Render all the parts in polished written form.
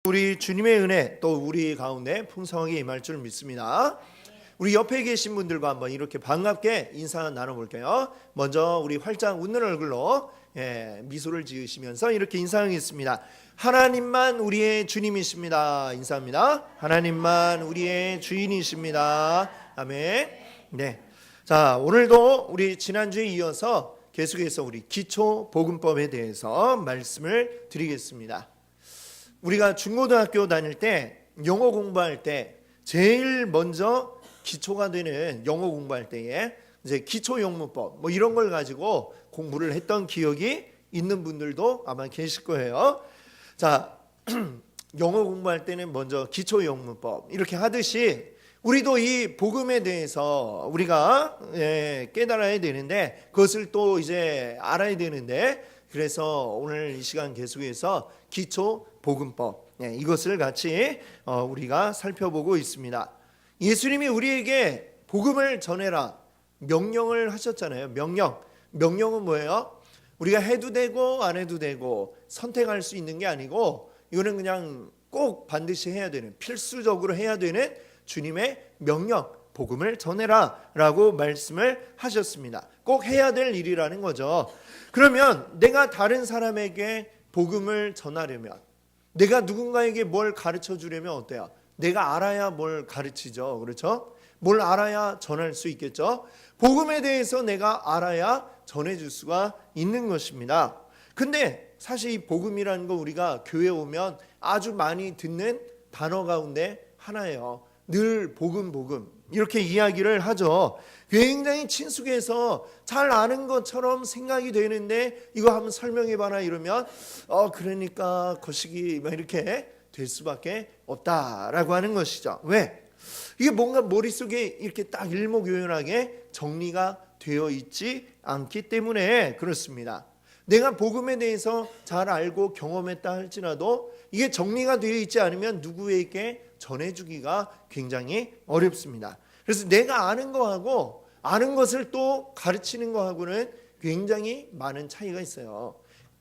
우리 주님의 은혜 또 우리 가운데 풍성하게 임할 줄 믿습니다. 우리 옆에 계신 분들과 한번 이렇게 반갑게 인사 나눠볼게요. 먼저 우리 활짝 웃는 얼굴로 미소를 지으시면서 이렇게 인사하겠습니다. 하나님만 우리의 주님이십니다. 인사합니다. 하나님만 우리의 주인이십니다. 아멘. 네. 자, 오늘도 우리 지난주에 이어서 계속해서 우리 기초 복음법에 대해서 말씀을 드리겠습니다. 우리가 중고등학교 다닐 때 영어 공부할 때 제일 먼저 기초가 되는 영어 공부할 때에 이제 기초 영문법 뭐 이런 걸 가지고 공부를 했던 기억이 있는 분들도 아마 계실 거예요. 자, 영어 공부할 때는 먼저 기초 영문법 이렇게 하듯이 우리도 이 복음에 대해서 우리가 깨달아야 되는데 그것을 또 이제 알아야 되는데 그래서 오늘 이 시간 계속해서 기초 복음법 이것을 같이 우리가 살펴보고 있습니다. 예수님이 우리에게 복음을 전해라 명령을 하셨잖아요. 명령은 뭐예요? 우리가 해도 되고 안 해도 되고 선택할 수 있는 게 아니고 이거는 그냥 꼭 반드시 해야 되는 필수적으로 해야 되는 주님의 명령 복음을 전해라 라고 말씀을 하셨습니다. 꼭 해야 될 일이라는 거죠. 그러면 내가 다른 사람에게 복음을 전하려면 내가 누군가에게 뭘 가르쳐 주려면 어때요? 내가 알아야 뭘 가르치죠. 그렇죠? 뭘 알아야 전할 수 있겠죠. 복음에 대해서 내가 알아야 전해줄 수가 있는 것입니다. 근데 사실 이 복음이라는 거 우리가 교회 오면 아주 많이 듣는 단어 가운데 하나예요. 늘 복음 이렇게 이야기를 하죠. 굉장히 친숙해서 잘 아는 것처럼 생각이 되는데 이거 한번 설명해봐라 이러면 그러니까 거시기 이렇게 될 수밖에 없다라고 하는 것이죠. 왜? 이게 뭔가 머릿속에 이렇게 딱 일목요연하게 정리가 되어 있지 않기 때문에 그렇습니다. 내가 복음에 대해서 잘 알고 경험했다 할지라도 이게 정리가 되어 있지 않으면 누구에게 전해주기가 굉장히 어렵습니다. 그래서 내가 아는 거하고 아는 것을 또 가르치는 거하고는 굉장히 많은 차이가 있어요.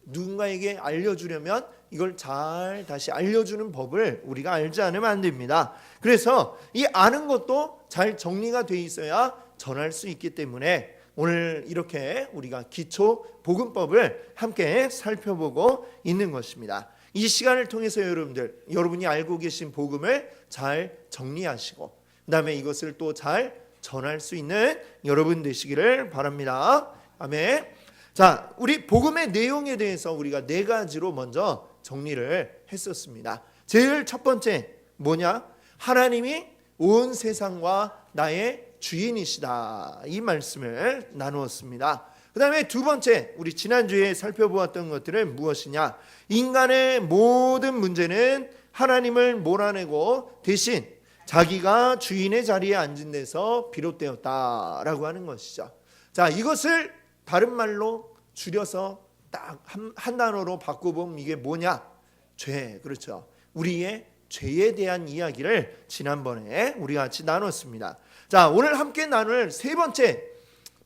누군가에게 알려주려면 이걸 잘 다시 알려주는 법을 우리가 알지 않으면 안 됩니다. 그래서 이 아는 것도 잘 정리가 돼 있어야 전할 수 있기 때문에 오늘 이렇게 우리가 기초 복음법을 함께 살펴보고 있는 것입니다. 이 시간을 통해서 여러분이 알고 계신 복음을 잘 정리하시고 그다음에 이것을 또 잘 전할 수 있는 여러분 되시기를 바랍니다. 아멘. 자, 우리 복음의 내용에 대해서 우리가 네 가지로 먼저 정리를 했었습니다. 제일 첫 번째 뭐냐? 하나님이 온 세상과 나의 주인이시다. 이 말씀을 나누었습니다. 그 다음에 두 번째, 우리 지난주에 살펴보았던 것들은 무엇이냐? 인간의 모든 문제는 하나님을 몰아내고 대신 자기가 주인의 자리에 앉은 데서 비롯되었다라고 하는 것이죠. 자, 이것을 다른 말로 줄여서 딱 한 단어로 바꿔보면 이게 뭐냐? 죄. 그렇죠. 우리의 죄에 대한 이야기를 지난번에 우리 같이 나눴습니다. 자, 오늘 함께 나눌 세 번째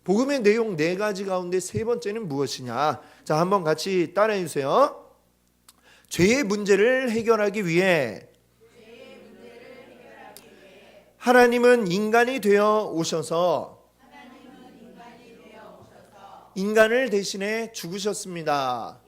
복음의 내용 네 가지 가운데 세 번째는 무엇이냐? 자, 한번 같이 따라해 주세요. 죄의 문제를 해결하기 위해 하나님은 인간이 되어 오셔서 인간을 대신해 죽으셨습니다.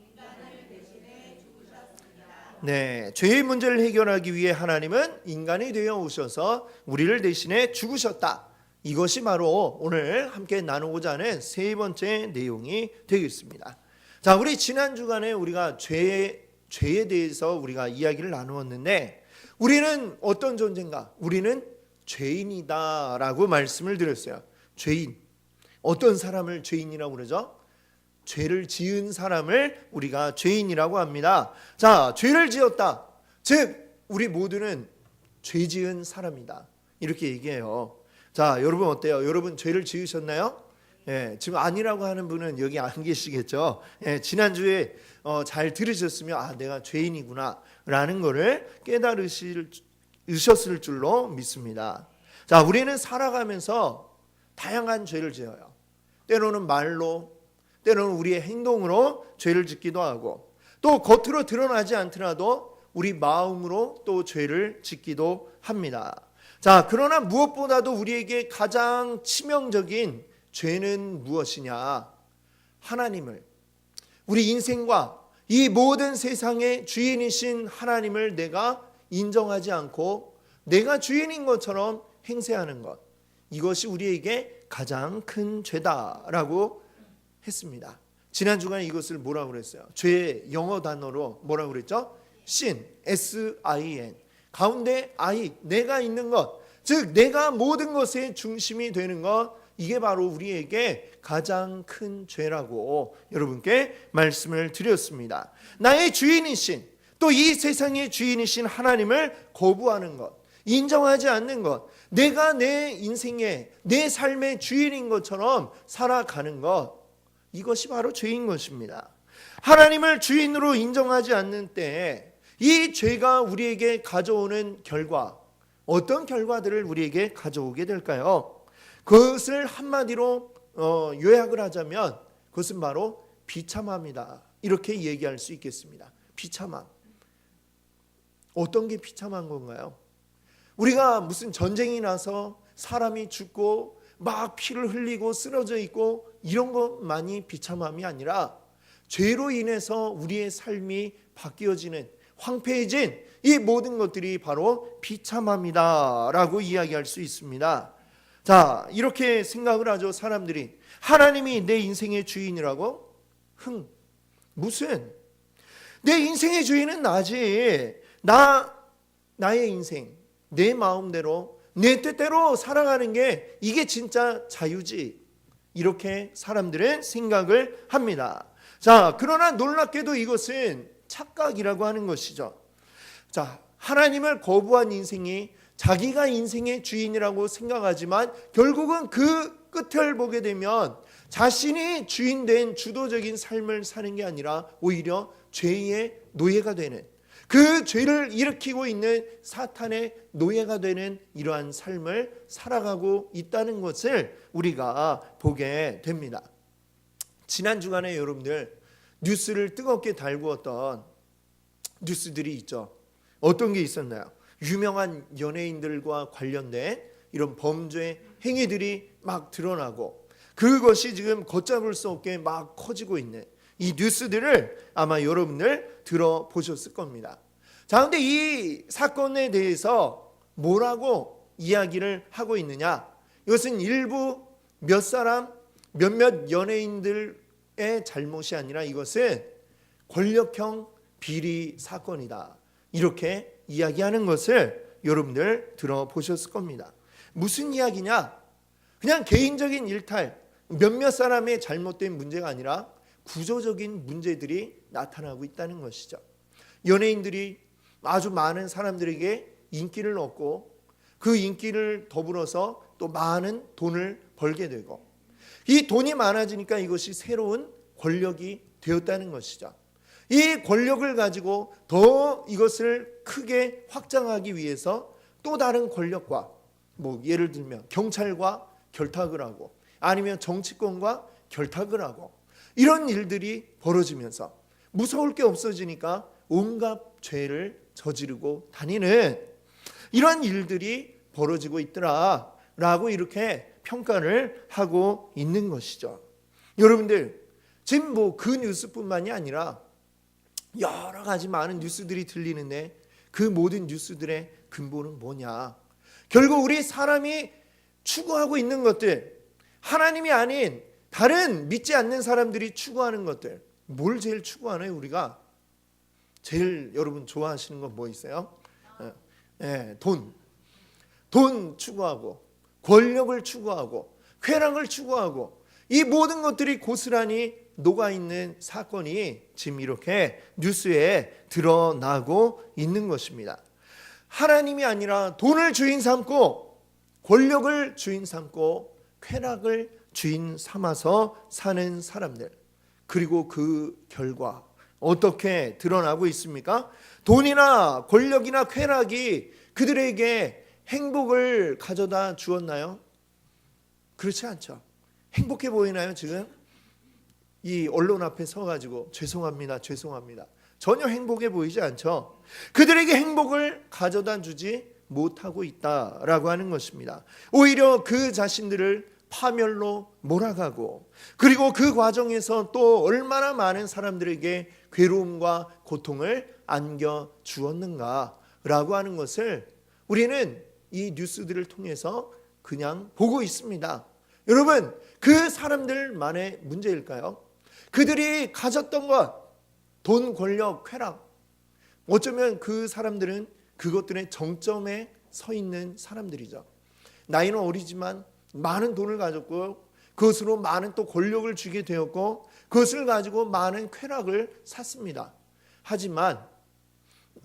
네, 죄의 문제를 해결하기 위해 하나님은 인간이 되어 오셔서 우리를 대신해 죽으셨다. 이것이 바로 오늘 함께 나누고자 하는 세 번째 내용이 되겠습니다. 자, 우리 지난 주간에 우리가 죄에 대해서 우리가 이야기를 나누었는데 우리는 어떤 존재인가? 우리는 죄인이다라고 말씀을 드렸어요. 죄인. 어떤 사람을 죄인이라고 그러죠? 죄를 지은 사람을 우리가 죄인이라고 합니다. 자, 죄를 지었다. 즉 우리 모두는 죄 지은 사람이다. 이렇게 얘기해요. 자, 여러분 어때요? 여러분 죄를 지으셨나요? 지금 아니라고 하는 분은 여기 안 계시겠죠. 지난주에 잘 들으셨으면 내가 죄인이구나 라는 거를 깨달으셨을 줄로 믿습니다. 자, 우리는 살아가면서 다양한 죄를 지어요. 때로는 말로, 때로는 우리의 행동으로 죄를 짓기도 하고 또 겉으로 드러나지 않더라도 우리 마음으로 또 죄를 짓기도 합니다. 자, 그러나 무엇보다도 우리에게 가장 치명적인 죄는 무엇이냐? 하나님을, 우리 인생과 이 모든 세상의 주인이신 하나님을 내가 인정하지 않고 내가 주인인 것처럼 행세하는 것, 이것이 우리에게 가장 큰 죄다라고 했습니다. 지난 주간에 이것을 뭐라고 그랬어요? 죄의 영어 단어로 뭐라고 그랬죠? sin, S-I-N. 가운데 I, 내가 있는 것, 즉 내가 모든 것의 중심이 되는 것, 이게 바로 우리에게 가장 큰 죄라고 여러분께 말씀을 드렸습니다. 나의 주인이신, 또 이 세상의 주인이신 하나님을 거부하는 것, 인정하지 않는 것, 내가 내 인생의, 내 삶의 주인인 것처럼 살아가는 것, 이것이 바로 죄인 것입니다. 하나님을 주인으로 인정하지 않는 때에 이 죄가 우리에게 가져오는 결과, 어떤 결과들을 우리에게 가져오게 될까요? 그것을 한마디로 요약을 하자면 그것은 바로 비참함이다, 이렇게 얘기할 수 있겠습니다. 비참함. 어떤 게 비참한 건가요? 우리가 무슨 전쟁이 나서 사람이 죽고 막 피를 흘리고 쓰러져 있고 이런 것만이 비참함이 아니라 죄로 인해서 우리의 삶이 바뀌어지는, 황폐해진 이 모든 것들이 바로 비참함이다라고 이야기할 수 있습니다. 자, 이렇게 생각을 하죠. 사람들이 하나님이 내 인생의 주인이라고? 무슨? 내 인생의 주인은 나지. 나의 인생, 내 마음대로 내 뜻대로 살아가는 게 이게 진짜 자유지, 이렇게 사람들은 생각을 합니다. 자, 그러나 놀랍게도 이것은 착각이라고 하는 것이죠. 자, 하나님을 거부한 인생이 자기가 인생의 주인이라고 생각하지만 결국은 그 끝을 보게 되면 자신이 주인된 주도적인 삶을 사는 게 아니라 오히려 죄의 노예가 되는, 그 죄를 일으키고 있는 사탄의 노예가 되는 이러한 삶을 살아가고 있다는 것을 우리가 보게 됩니다. 지난 주간에 여러분들 뉴스를 뜨겁게 달구었던 뉴스들이 있죠. 어떤 게 있었나요? 유명한 연예인들과 관련된 이런 범죄 행위들이 막 드러나고 그것이 지금 걷잡을 수 없게 막 커지고 있는 이 뉴스들을 아마 여러분들 들어보셨을 겁니다. 자, 그런데 이 사건에 대해서 뭐라고 이야기를 하고 있느냐? 이것은 일부 몇 사람, 몇몇 연예인들의 잘못이 아니라 이것은 권력형 비리 사건이다, 이렇게 이야기하는 것을 여러분들 들어보셨을 겁니다. 무슨 이야기냐? 그냥 개인적인 일탈, 몇몇 사람의 잘못된 문제가 아니라 구조적인 문제들이 나타나고 있다는 것이죠. 연예인들이 아주 많은 사람들에게 인기를 얻고 그 인기를 더불어서 또 많은 돈을 벌게 되고 이 돈이 많아지니까 이것이 새로운 권력이 되었다는 것이죠. 이 권력을 가지고 더 이것을 크게 확장하기 위해서 또 다른 권력과, 뭐 예를 들면 경찰과 결탁을 하고 아니면 정치권과 결탁을 하고 이런 일들이 벌어지면서 무서울 게 없어지니까 온갖 죄를 저지르고 다니는 이런 일들이 벌어지고 있더라라고 이렇게 평가를 하고 있는 것이죠. 여러분들 지금 뭐 그 뉴스뿐만이 아니라 여러 가지 많은 뉴스들이 들리는데 그 모든 뉴스들의 근본은 뭐냐? 결국 우리 사람이 추구하고 있는 것들, 하나님이 아닌 다른 믿지 않는 사람들이 추구하는 것들, 뭘 제일 추구하나요? 우리가 제일 여러분 좋아하시는 건 뭐 있어요? 돈 추구하고 권력을 추구하고 쾌락을 추구하고 이 모든 것들이 고스란히 녹아있는 사건이 지금 이렇게 뉴스에 드러나고 있는 것입니다. 하나님이 아니라 돈을 주인 삼고 권력을 주인 삼고 쾌락을 주인 삼아서 사는 사람들, 그리고 그 결과 어떻게 드러나고 있습니까? 돈이나 권력이나 쾌락이 그들에게 행복을 가져다 주었나요? 그렇지 않죠. 행복해 보이나요 지금? 이 언론 앞에 서가지고 죄송합니다. 전혀 행복해 보이지 않죠. 그들에게 행복을 가져다 주지 못하고 있다라고 하는 것입니다. 오히려 그 자신들을 파멸로 몰아가고, 그리고 그 과정에서 또 얼마나 많은 사람들에게 괴로움과 고통을 안겨 주었는가라고 하는 것을 우리는 이 뉴스들을 통해서 그냥 보고 있습니다. 여러분, 그 사람들만의 문제일까요? 그들이 가졌던 것, 돈, 권력, 쾌락, 어쩌면 그 사람들은 그것들의 정점에 서 있는 사람들이죠. 나이는 어리지만 많은 돈을 가졌고, 그것으로 많은 또 권력을 주게 되었고, 그것을 가지고 많은 쾌락을 샀습니다. 하지만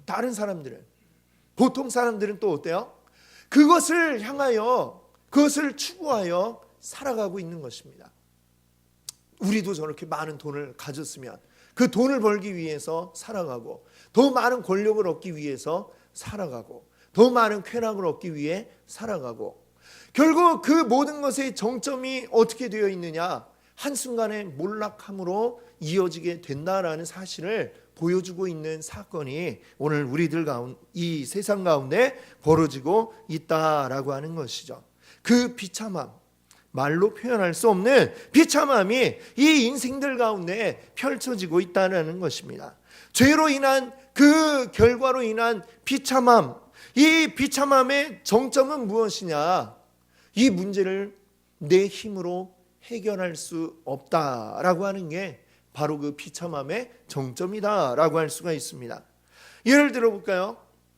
다른 사람들은, 보통 사람들은 또 어때요? 그것을 향하여, 그것을 추구하여 살아가고 있는 것입니다. 우리도 저렇게 많은 돈을 가졌으면 그 돈을 벌기 위해서 살아가고, 더 많은 권력을 얻기 위해서 살아가고, 더 많은 쾌락을 얻기 위해 살아가고, 결국 그 모든 것의 정점이 어떻게 되어 있느냐? 한순간의 몰락함으로 이어지게 된다라는 사실을 보여주고 있는 사건이 오늘 우리들 가운데, 이 세상 가운데 벌어지고 있다라고 하는 것이죠. 그 비참함, 말로 표현할 수 없는 비참함이 이 인생들 가운데 펼쳐지고 있다는 것입니다. 죄로 인한 그 결과로 인한 비참함, 이 비참함의 정점은 무엇이냐? 이 문제를 내 힘으로 해결할 수 없다라고 하는 게 바로 그 비참함의 정점이다라고 할 수가 있습니다. 예를 들어 볼까요?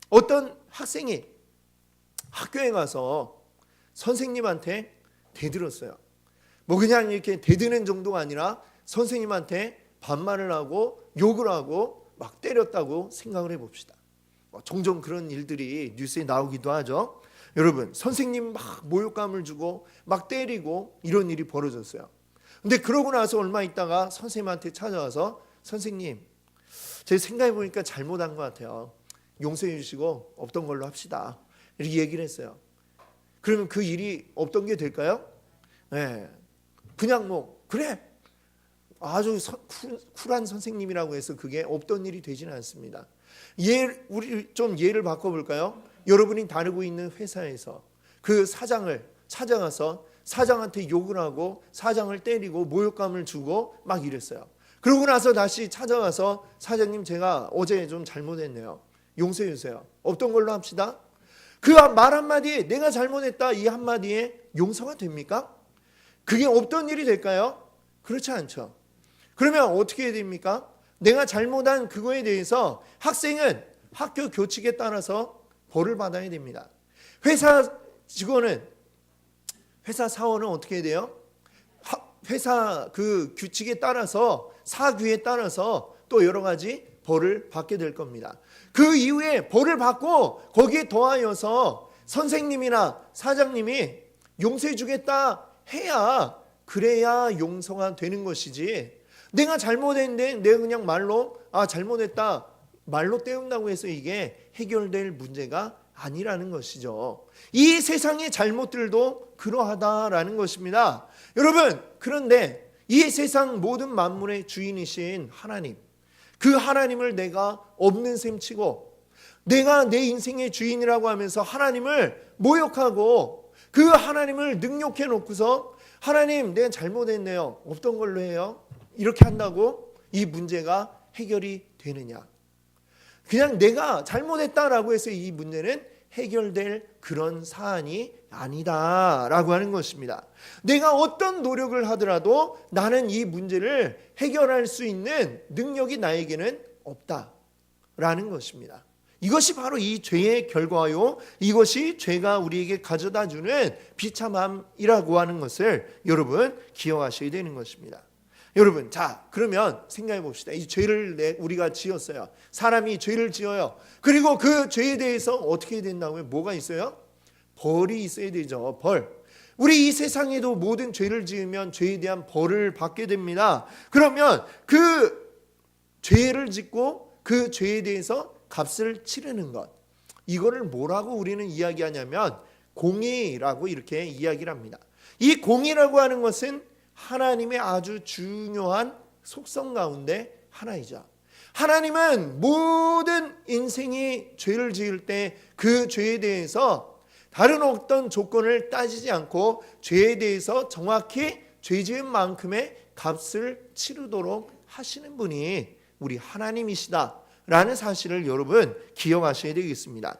어떤 학생이 학교에 가서 선생님한테 대들었어요. 뭐 그냥 이렇게 대드는 정도가 아니라 선생님한테 반말을 하고 욕을 하고 막 때렸다고 생각을 해봅시다. 종종 그런 일들이 뉴스에 나오기도 하죠. 여러분, 선생님 막 모욕감을 주고 막 때리고 이런 일이 벌어졌어요. 근데 그러고 나서 얼마 있다가 선생님한테 찾아와서, 선생님, 제가 생각해 보니까 잘못한 것 같아요. 용서해 주시고 없던 걸로 합시다. 이렇게 얘기를 했어요. 그러면 그 일이 없던 게 될까요? 네. 그냥 뭐 그래, 아주 쿨한 선생님이라고 해서 그게 없던 일이 되지는 않습니다. 우리 좀 예를 바꿔볼까요? 여러분이 다니고 있는 회사에서 그 사장을 찾아가서 사장한테 욕을 하고 사장을 때리고 모욕감을 주고 막 이랬어요. 그러고 나서 다시 찾아가서, 사장님, 제가 어제 좀 잘못했네요. 용서해 주세요. 없던 걸로 합시다. 그 말 한마디에, 내가 잘못했다 이 한마디에 용서가 됩니까? 그게 없던 일이 될까요? 그렇지 않죠. 그러면 어떻게 해야 됩니까? 내가 잘못한 그거에 대해서 학생은 학교 교칙에 따라서 벌을 받아야 됩니다. 회사 직원은, 회사 사원은 어떻게 해야 돼요? 회사 그 규칙에 따라서, 사규에 따라서 또 여러 가지 벌을 받게 될 겁니다. 그 이후에 벌을 받고 거기에 더하여서 선생님이나 사장님이 용서해 주겠다 해야, 그래야 용서가 되는 것이지, 내가 잘못했는데 내가 그냥 말로 잘못했다 말로 때운다고 해서 이게 해결될 문제가 아니라는 것이죠. 이 세상의 잘못들도 그러하다라는 것입니다. 여러분, 그런데 이 세상 모든 만물의 주인이신 하나님, 그 하나님을 내가 없는 셈 치고 내가 내 인생의 주인이라고 하면서 하나님을 모욕하고 그 하나님을 능욕해 놓고서, 하나님, 내가 잘못했네요, 없던 걸로 해요, 이렇게 한다고 이 문제가 해결이 되느냐? 그냥 내가 잘못했다라고 해서 이 문제는 해결될 그런 사안이 아니다라고 하는 것입니다. 내가 어떤 노력을 하더라도 나는 이 문제를 해결할 수 있는 능력이 나에게는 없다라는 것입니다. 이것이 바로 이 죄의 결과요, 이것이 죄가 우리에게 가져다주는 비참함이라고 하는 것을 여러분 기억하셔야 되는 것입니다. 여러분, 자, 그러면 생각해 봅시다. 이 죄를 우리가 지었어요. 사람이 죄를 지어요. 그리고 그 죄에 대해서 어떻게 해야 된다고요? 뭐가 있어요? 벌이 있어야 되죠. 벌. 우리 이 세상에도 모든 죄를 지으면 죄에 대한 벌을 받게 됩니다. 그러면 그 죄를 짓고 그 죄에 대해서 값을 치르는 것, 이거를 뭐라고 우리는 이야기하냐면 공의라고 이렇게 이야기를 합니다. 이 공의라고 하는 것은 하나님의 아주 중요한 속성 가운데 하나이죠. 하나님은 모든 인생이 죄를 지을 때 그 죄에 대해서 다른 어떤 조건을 따지지 않고 죄에 대해서 정확히 죄 지은 만큼의 값을 치르도록 하시는 분이 우리 하나님이시다라는 사실을 여러분 기억하셔야 되겠습니다.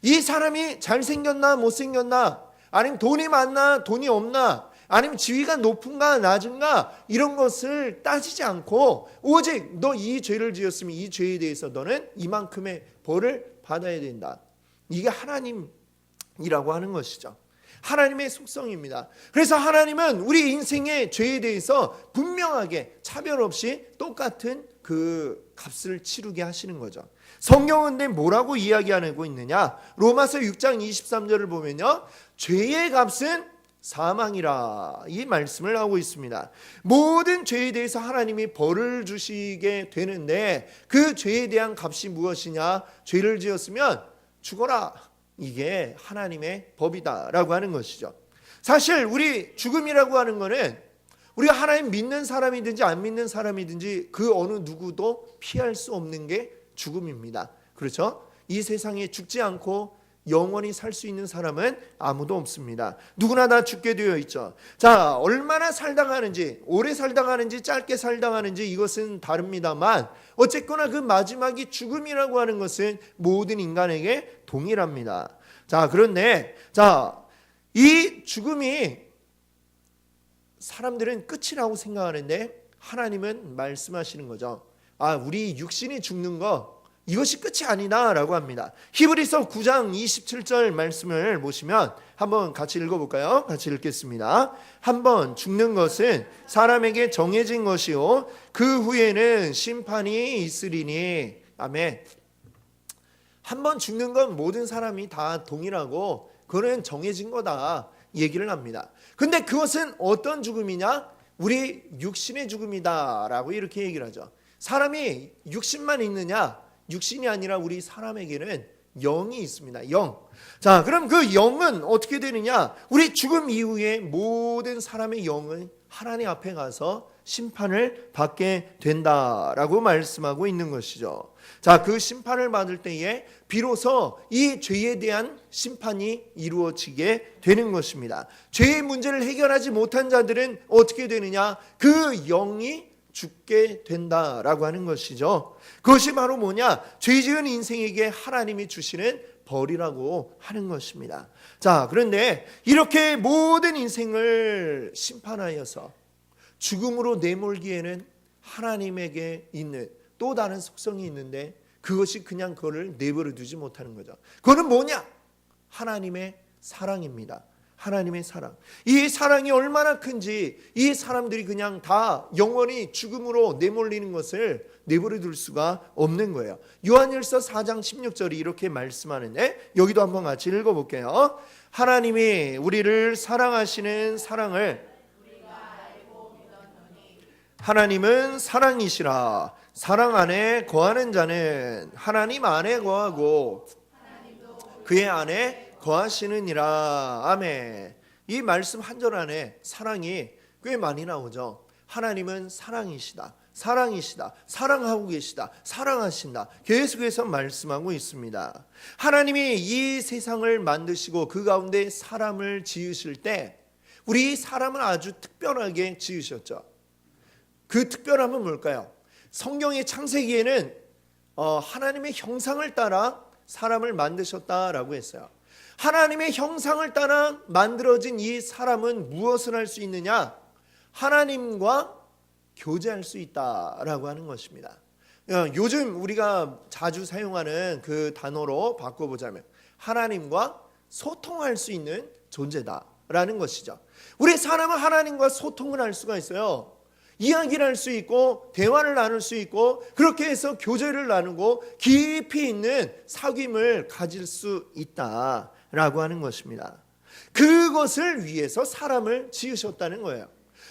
이 사람이 잘생겼나 못생겼나, 아니면 돈이 많나 돈이 없나, 아니면 지위가 높은가 낮은가, 이런 것을 따지지 않고 오직 너 이 죄를 지었으면 이 죄에 대해서 너는 이만큼의 벌을 받아야 된다. 이게 하나님이라고 하는 것이죠. 하나님의 속성입니다. 그래서 하나님은 우리 인생의 죄에 대해서 분명하게 차별 없이 똑같은 그 값을 치르게 하시는 거죠. 성경은 근데 뭐라고 이야기하고 있느냐? 로마서 6장 23절을 보면요, 죄의 값은 사망이라, 이 말씀을 하고 있습니다. 모든 죄에 대해서 하나님이 벌을 주시게 되는데 그 죄에 대한 값이 무엇이냐? 죄를 지었으면 죽어라, 이게 하나님의 법이다라고 하는 것이죠. 사실 우리 죽음이라고 하는 거는 우리가 하나님 믿는 사람이든지 안 믿는 사람이든지 그 어느 누구도 피할 수 없는 게 죽음입니다. 그렇죠? 이 세상에 죽지 않고 영원히 살 수 있는 사람은 아무도 없습니다. 누구나 다 죽게 되어 있죠. 자, 얼마나 살다 가는지, 오래 살다 가는지 짧게 살다 가는지 이것은 다릅니다만 어쨌거나 그 마지막이 죽음이라고 하는 것은 모든 인간에게 동일합니다. 자, 그런데 이 죽음이 사람들은 끝이라고 생각하는데 하나님은 말씀하시는 거죠. 우리 육신이 죽는 거, 이것이 끝이 아니다라고 합니다. 히브리서 9장 27절 말씀을 보시면 한번 같이 읽어볼까요? 같이 읽겠습니다. 한번 죽는 것은 사람에게 정해진 것이요 그 후에는 심판이 있으리니. 아멘. 한번 죽는 건 모든 사람이 다 동일하고 그거는 정해진 거다 얘기를 합니다. 근데 그것은 어떤 죽음이냐? 우리 육신의 죽음이다라고 이렇게 얘기를 하죠. 사람이 육신만 있느냐? 육신이 아니라 우리 사람에게는 영이 있습니다. 영. 자, 그럼 그 영은 어떻게 되느냐? 우리 죽음 이후에 모든 사람의 영은 하나님 앞에 가서 심판을 받게 된다라고 말씀하고 있는 것이죠. 자, 그 심판을 받을 때에 비로소 이 죄에 대한 심판이 이루어지게 되는 것입니다. 죄의 문제를 해결하지 못한 자들은 어떻게 되느냐? 그 영이 죽게 된다라고 하는 것이죠. 그것이 바로 뭐냐? 죄 지은 인생에게 하나님이 주시는 벌이라고 하는 것입니다. 자, 그런데 이렇게 모든 인생을 심판하여서 죽음으로 내몰기에는 하나님에게 있는 또 다른 속성이 있는데 그것이 그냥 그거를 내버려 두지 못하는 거죠. 그거는 뭐냐? 하나님의 사랑입니다. 하나님의 사랑. 이 사랑이 얼마나 큰지 이 사람들이 그냥 다 영원히 죽음으로 내몰리는 것을 내버려 둘 수가 없는 거예요. 요한일서 4장 16절이 이렇게 말씀하는데 여기도 한번 같이 읽어볼게요. 하나님이 우리를 사랑하시는 사랑을 하나님은 사랑이시라. 사랑 안에 거하는 자는 하나님 안에 거하고 그의 안에 거하시느니라. 아멘. 이 말씀 한 절 안에 사랑이 꽤 많이 나오죠. 하나님은 사랑이시다. 사랑이시다. 사랑하고 계시다. 사랑하신다. 계속해서 말씀하고 있습니다. 하나님이 이 세상을 만드시고 그 가운데 사람을 지으실 때 우리 사람을 아주 특별하게 지으셨죠. 그 특별함은 뭘까요? 성경의 창세기에는 하나님의 형상을 따라 사람을 만드셨다라고 했어요. 하나님의 형상을 따라 만들어진 이 사람은 무엇을 할 수 있느냐? 하나님과 교제할 수 있다라고 하는 것입니다. 요즘 우리가 자주 사용하는 그 단어로 바꿔보자면 하나님과 소통할 수 있는 존재다라는 것이죠. 우리 사람은 하나님과 소통을 할 수가 있어요. 이야기를 할 수 있고 대화를 나눌 수 있고 그렇게 해서 교제를 나누고 깊이 있는 사귐을 가질 수 있다라고 하는 것입니다. 그것을 위해서 사람을 지으셨다는 거예요.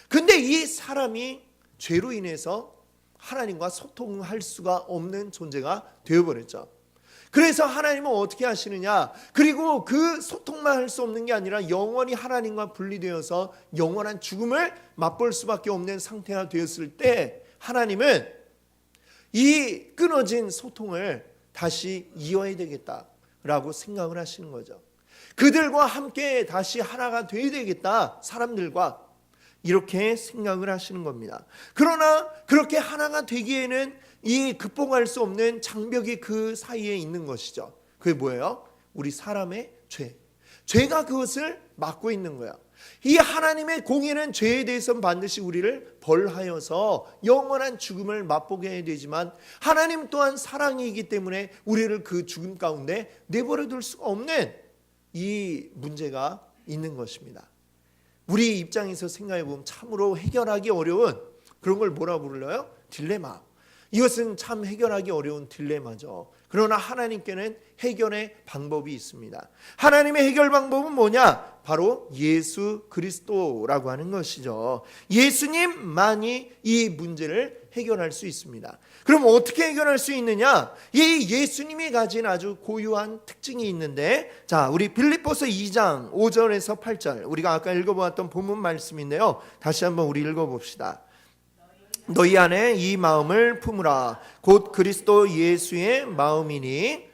근데 이 사람이 죄로 인해서 하나님과 소통할 수가 없는 존재가 되어버렸죠. 그래서 하나님은 어떻게 하시느냐? 그리고 그 소통만 할 수 없는 게 아니라 영원히 하나님과 분리되어서 영원한 죽음을 맛볼 수밖에 없는 상태가 되었을 때 하나님은 이 끊어진 소통을 다시 이어야 되겠다라고 생각을 하시는 거죠. 그들과 함께 다시 하나가 되어야 되겠다, 사람들과, 이렇게 생각을 하시는 겁니다. 그러나 그렇게 하나가 되기에는 이 극복할 수 없는 장벽이 그 사이에 있는 것이죠. 그게 뭐예요? 우리 사람의 죄. 죄가 그것을 막고 있는 거야. 이 하나님의 공의는 죄에 대해서는 반드시 우리를 벌하여서 영원한 죽음을 맛보게 해야 되지만, 하나님 또한 사랑이기 때문에 우리를 그 죽음 가운데 내버려 둘 수가 없는 이 문제가 있는 것입니다. 우리 입장에서 생각해 보면 참으로 해결하기 어려운 그런 걸 뭐라고 불러요? 딜레마. 이것은 참 해결하기 어려운 딜레마죠. 그러나 하나님께는 해결의 방법이 있습니다. 하나님의 해결 방법은 뭐냐? 바로 예수 그리스도라고 하는 것이죠. 예수님만이 이 문제를 해결할 수 있습니다. 그럼 어떻게 해결할 수 있느냐? 이 예수님이 가진 아주 고유한 특징이 있는데, 자, 우리 빌립보서 2장 5절에서 8절, 우리가 아까 읽어보았던 본문 말씀인데요, 다시 한번 우리 읽어봅시다. 너희 안에 이 마음을 품으라. 곧 그리스도 예수의 마음이니,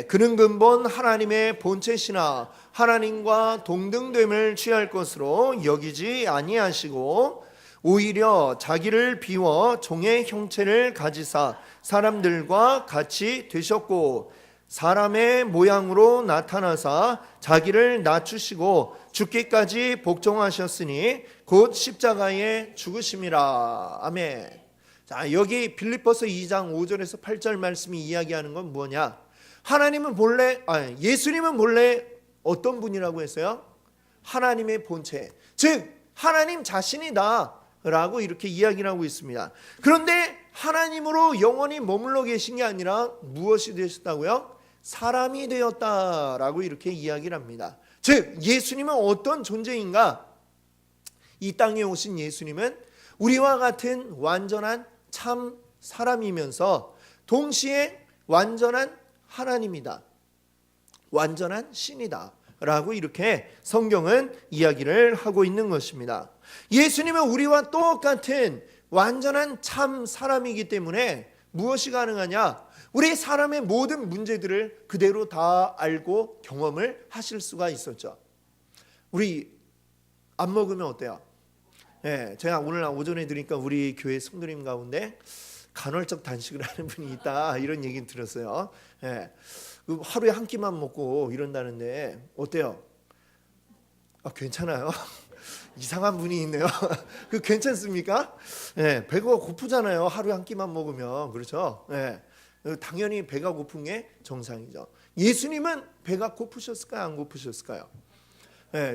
그는 근본 하나님의 본체시나 하나님과 동등됨을 취할 것으로 여기지 아니하시고 오히려 자기를 비워 종의 형체를 가지사 사람들과 같이 되셨고, 사람의 모양으로 나타나사 자기를 낮추시고 죽기까지 복종하셨으니 곧 십자가에 죽으심이라. 아멘. 자, 여기 빌립보서 2장 5절에서 8절 말씀이 이야기하는 건 뭐냐? 하나님은 본래, 예수님은 본래 어떤 분이라고 했어요? 하나님의 본체, 즉 하나님 자신이다 라고 이렇게 이야기를 하고 있습니다. 그런데 하나님으로 영원히 머물러 계신 게 아니라 무엇이 되셨다고요? 사람이 되었다라고 이렇게 이야기를 합니다. 즉 예수님은 어떤 존재인가? 이 땅에 오신 예수님은 우리와 같은 완전한 참 사람이면서 동시에 완전한 하나님이다, 완전한 신이다 라고 이렇게 성경은 이야기를 하고 있는 것입니다. 예수님은 우리와 똑같은 완전한 참 사람이기 때문에 무엇이 가능하냐? 우리 사람의 모든 문제들을 그대로 다 알고 경험을 하실 수가 있었죠. 우리 안 먹으면 어때요? 제가 오늘 오전에 들으니까 우리 교회 성도님 가운데 간헐적 단식을 하는 분이 있다, 이런 얘기 들었어요. 하루에 한 끼만 먹고 이런다는데 어때요? 괜찮아요? 이상한 분이 있네요. 그 괜찮습니까? 배가 고프잖아요. 하루에 한 끼만 먹으면. 그렇죠? 당연히 배가 고픈 게 정상이죠. 예수님은 배가 고프셨을까요? 안 고프셨을까요?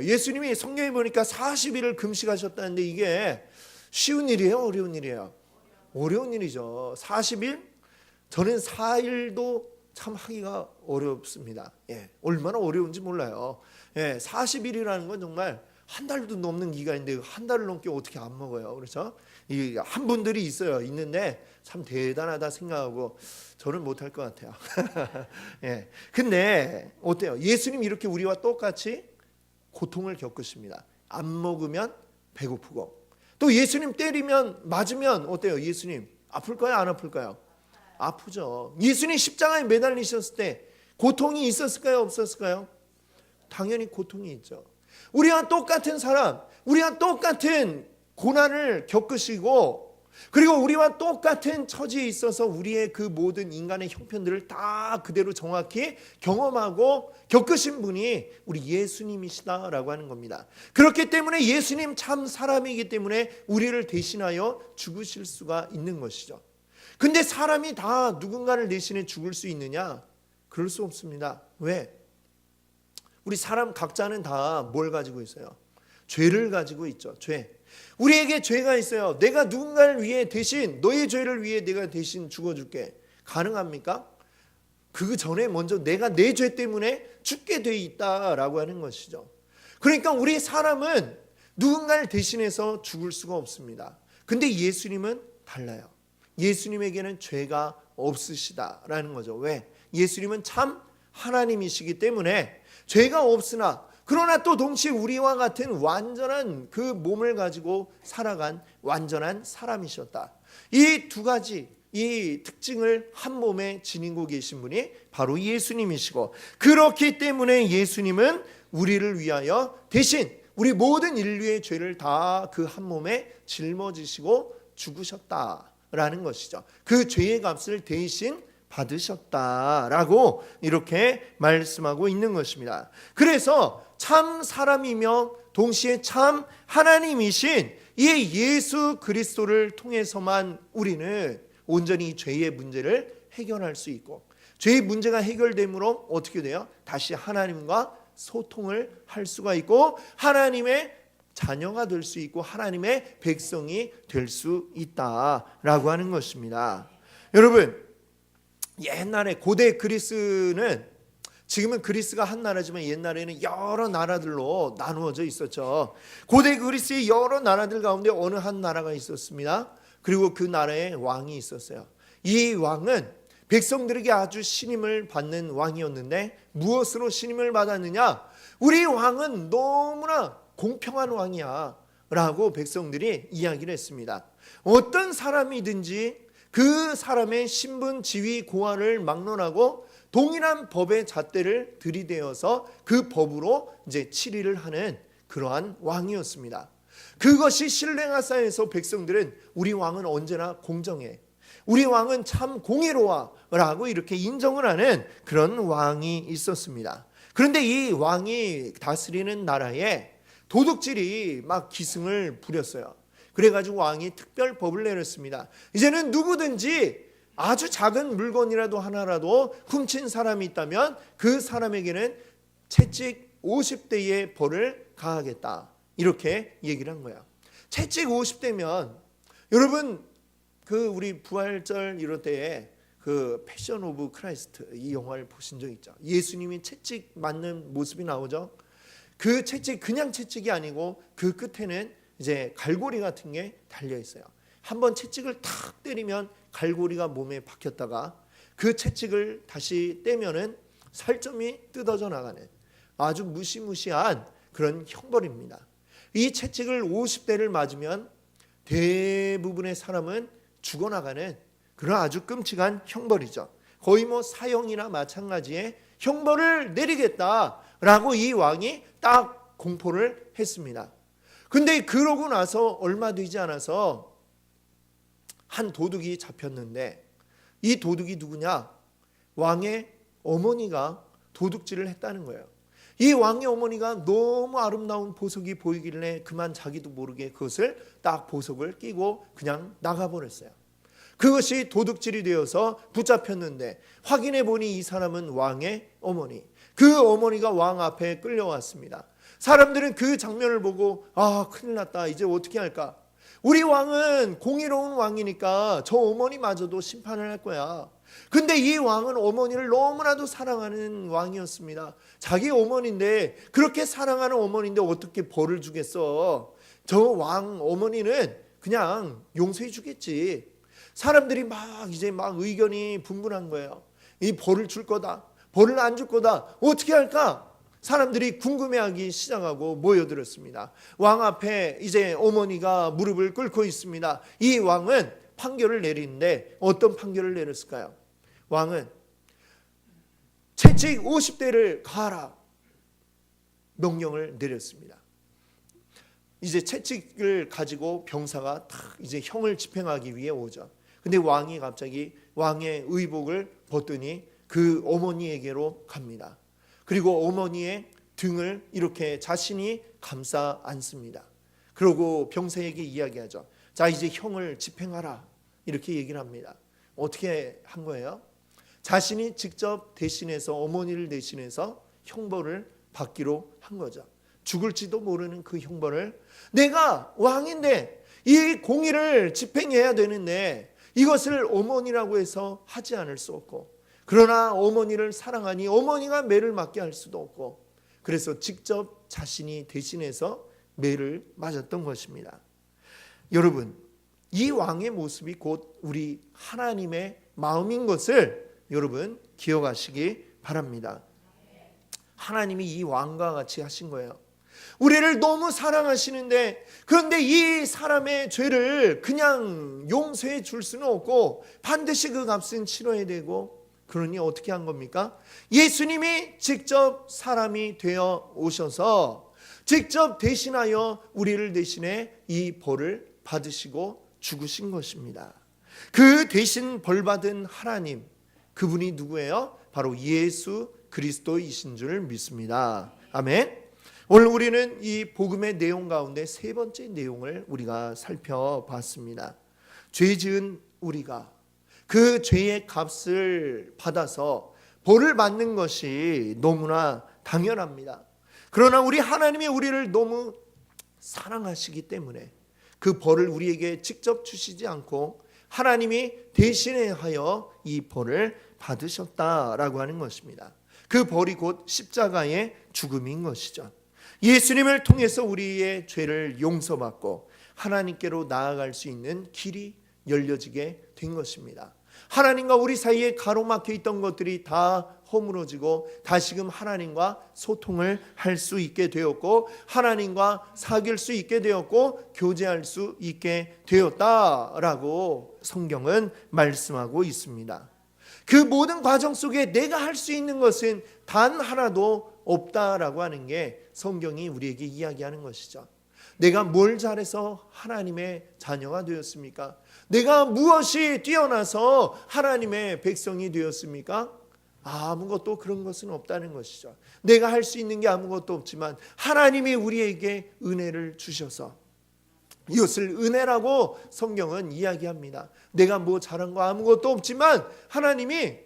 예수님이 성경에 보니까 40일을 금식하셨다는데 이게 쉬운 일이에요? 어려운 일이에요? 어려운 일이죠. 40일? 저는 4일도 참 하기가 어렵습니다. 얼마나 어려운지 몰라요. 40일이라는 건 정말 한 달도 넘는 기간인데 한 달을 넘게 어떻게 안 먹어요? 그렇죠? 한 분들이 있어요. 있는데 참 대단하다 생각하고 저는 못할 것 같아요. 근데 어때요? 예수님 이렇게 우리와 똑같이 고통을 겪으십니다. 안 먹으면 배고프고, 또 예수님 때리면 맞으면 어때요? 예수님 아플까요? 안 아플까요? 아프죠. 예수님 십자가에 매달리셨을 때 고통이 있었을까요? 없었을까요? 당연히 고통이 있죠. 우리와 똑같은 사람, 우리와 똑같은 고난을 겪으시고, 그리고 우리와 똑같은 처지에 있어서 우리의 그 모든 인간의 형편들을 다 그대로 정확히 경험하고 겪으신 분이 우리 예수님이시다라고 하는 겁니다. 그렇기 때문에 예수님 참 사람이기 때문에 우리를 대신하여 죽으실 수가 있는 것이죠. 근데 사람이 다 누군가를 대신해 죽을 수 있느냐? 그럴 수 없습니다. 왜? 우리 사람 각자는 다 뭘 가지고 있어요? 죄를 가지고 있죠. 죄. 우리에게 죄가 있어요. 내가 누군가를 위해 대신, 너의 죄를 위해 내가 대신 죽어줄게. 가능합니까? 그 전에 먼저 내가 내 죄 때문에 죽게 돼 있다라고 하는 것이죠. 그러니까 우리 사람은 누군가를 대신해서 죽을 수가 없습니다. 근데 예수님은 달라요. 예수님에게는 죄가 없으시다라는 거죠. 왜? 예수님은 참 하나님이시기 때문에 죄가 없으나, 그러나 또 동시에 우리와 같은 완전한 그 몸을 가지고 살아간 완전한 사람이셨다. 이 두 가지, 이 특징을 한 몸에 지니고 계신 분이 바로 예수님이시고, 그렇기 때문에 예수님은 우리를 위하여 대신 우리 모든 인류의 죄를 다 그 한 몸에 짊어지시고 죽으셨다라는 것이죠. 그 죄의 값을 대신 받으셨다라고 이렇게 말씀하고 있는 것입니다. 그래서 참 사람이며 동시에 참 하나님이신 이 예수 그리스도를 통해서만 우리는 온전히 죄의 문제를 해결할 수 있고, 죄의 문제가 해결됨으로 어떻게 돼요? 다시 하나님과 소통을 할 수가 있고 하나님의 자녀가 될 수 있고 하나님의 백성이 될 수 있다라고 하는 것입니다. 여러분, 옛날에 고대 그리스는, 지금은 그리스가 한 나라지만 옛날에는 여러 나라들로 나누어져 있었죠. 고대 그리스의 여러 나라들 가운데 어느 한 나라가 있었습니다. 그리고 그 나라에 왕이 있었어요. 이 왕은 백성들에게 아주 신임을 받는 왕이었는데 무엇으로 신임을 받았느냐? 우리 왕은 너무나 공평한 왕이야 라고 백성들이 이야기를 했습니다. 어떤 사람이든지 그 사람의 신분, 지위, 고하를 막론하고 동일한 법의 잣대를 들이대어서 그 법으로 이제 치리를 하는 그러한 왕이었습니다. 그것이 신뢰가 쌓여서 백성들은 우리 왕은 언제나 공정해, 우리 왕은 참 공의로워 라고 이렇게 인정을 하는 그런 왕이 있었습니다. 그런데 이 왕이 다스리는 나라에 도둑질이 막 기승을 부렸어요. 그래가지고 왕이 특별 법을 내렸습니다. 이제는 누구든지 아주 작은 물건이라도 하나라도 훔친 사람이 있다면 그 사람에게는 채찍 50대의 벌을 가하겠다, 이렇게 얘기를 한 거야. 채찍 50대면 여러분, 그 우리 부활절 이럴 때에 그 패션 오브 크라이스트 이 영화를 보신 적 있죠? 예수님이 채찍 맞는 모습이 나오죠. 그 채찍 그냥 채찍이 아니고 그 끝에는 이제 갈고리 같은 게 달려 있어요. 한번 채찍을 탁 때리면 갈고리가 몸에 박혔다가 그 채찍을 다시 떼면은 살점이 뜯어져 나가는 아주 무시무시한 그런 형벌입니다. 이 채찍을 50대를 맞으면 대부분의 사람은 죽어나가는 그런 아주 끔찍한 형벌이죠. 거의 뭐 사형이나 마찬가지의 형벌을 내리겠다라고 이 왕이 딱 공포를 했습니다. 근데 그러고 나서 얼마 되지 않아서 한 도둑이 잡혔는데, 이 도둑이 누구냐? 왕의 어머니가 도둑질을 했다는 거예요. 이 왕의 어머니가 너무 아름다운 보석이 보이길래 그만 자기도 모르게 그것을 딱 보석을 끼고 그냥 나가버렸어요. 그것이 도둑질이 되어서 붙잡혔는데 확인해 보니 이 사람은 왕의 어머니. 그 어머니가 왕 앞에 끌려왔습니다. 사람들은 그 장면을 보고 아, 큰일 났다, 이제 어떻게 할까? 우리 왕은 공의로운 왕이니까 저 어머니마저도 심판을 할 거야. 근데 이 왕은 어머니를 너무나도 사랑하는 왕이었습니다. 자기 어머니인데, 그렇게 사랑하는 어머니인데 어떻게 벌을 주겠어? 저 왕 어머니는 그냥 용서해 주겠지. 사람들이 이제 의견이 분분한 거예요. 이 벌을 줄 거다, 벌을 안 줄 거다, 어떻게 할까? 사람들이 궁금해하기 시작하고 모여들었습니다. 왕 앞에 이제 어머니가 무릎을 꿇고 있습니다. 이 왕은 판결을 내리는데 어떤 판결을 내렸을까요? 왕은 채찍 50대를 가하라 명령을 내렸습니다. 이제 채찍을 가지고 병사가 딱 이제 형을 집행하기 위해 오죠. 근데 왕이 갑자기 왕의 의복을 벗더니 그 어머니에게로 갑니다. 그리고 어머니의 등을 이렇게 자신이 감싸 안습니다. 그리고 병사에게 이야기하죠. 자, 이제 형을 집행하라, 이렇게 얘기를 합니다. 어떻게 한 거예요? 자신이 직접 대신해서, 어머니를 대신해서 형벌을 받기로 한 거죠. 죽을지도 모르는 그 형벌을, 내가 왕인데 이 공의를 집행해야 되는데 이것을 어머니라고 해서 하지 않을 수 없고, 그러나 어머니를 사랑하니 어머니가 매를 맞게 할 수도 없고, 그래서 직접 자신이 대신해서 매를 맞았던 것입니다. 여러분, 이 왕의 모습이 곧 우리 하나님의 마음인 것을 여러분 기억하시기 바랍니다. 하나님이 이 왕과 같이 하신 거예요. 우리를 너무 사랑하시는데, 그런데 이 사람의 죄를 그냥 용서해 줄 수는 없고 반드시 그 값은 치러야 되고, 그러니 어떻게 한 겁니까? 예수님이 직접 사람이 되어 오셔서 직접 대신하여 우리를 대신해 이 벌을 받으시고 죽으신 것입니다. 그 대신 벌 받은 하나님, 그분이 누구예요? 바로 예수 그리스도이신 줄 믿습니다. 아멘. 오늘 우리는 이 복음의 내용 가운데 세 번째 내용을 우리가 살펴봤습니다. 죄 지은 우리가 그 죄의 값을 받아서 벌을 받는 것이 너무나 당연합니다. 그러나 우리 하나님이 우리를 너무 사랑하시기 때문에 그 벌을 우리에게 직접 주시지 않고 하나님이 대신하여 이 벌을 받으셨다라고 하는 것입니다. 그 벌이 곧 십자가의 죽음인 것이죠. 예수님을 통해서 우리의 죄를 용서받고 하나님께로 나아갈 수 있는 길이 열려지게 된 것입니다. 하나님과 우리 사이에 가로막혀 있던 것들이 다 허물어지고 다시금 하나님과 소통을 할 수 있게 되었고, 하나님과 사귈 수 있게 되었고, 교제할 수 있게 되었다라고 성경은 말씀하고 있습니다. 그 모든 과정 속에 내가 할 수 있는 것은 단 하나도 없다라고 하는 게 성경이 우리에게 이야기하는 것이죠. 내가 뭘 잘해서 하나님의 자녀가 되었습니까? 내가 무엇이 뛰어나서 하나님의 백성이 되었습니까? 아무것도 그런 것은 없다는 것이죠. 내가 할 수 있는 게 아무것도 없지만 하나님이 우리에게 은혜를 주셔서, 이것을 은혜라고 성경은 이야기합니다. 내가 뭐 잘한 거 아무것도 없지만 하나님이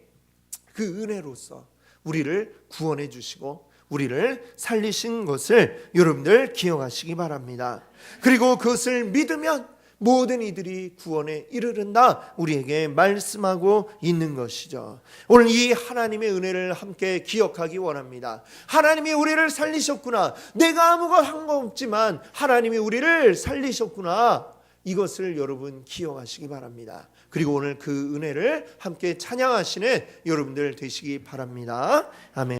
그 은혜로서 우리를 구원해 주시고 우리를 살리신 것을 여러분들 기억하시기 바랍니다. 그리고 그것을 믿으면 모든 이들이 구원에 이르른다 우리에게 말씀하고 있는 것이죠. 오늘 이 하나님의 은혜를 함께 기억하기 원합니다. 하나님이 우리를 살리셨구나. 내가 아무것도 한 거 없지만 하나님이 우리를 살리셨구나. 이것을 여러분 기억하시기 바랍니다. 그리고 오늘 그 은혜를 함께 찬양하시는 여러분들 되시기 바랍니다. 아멘.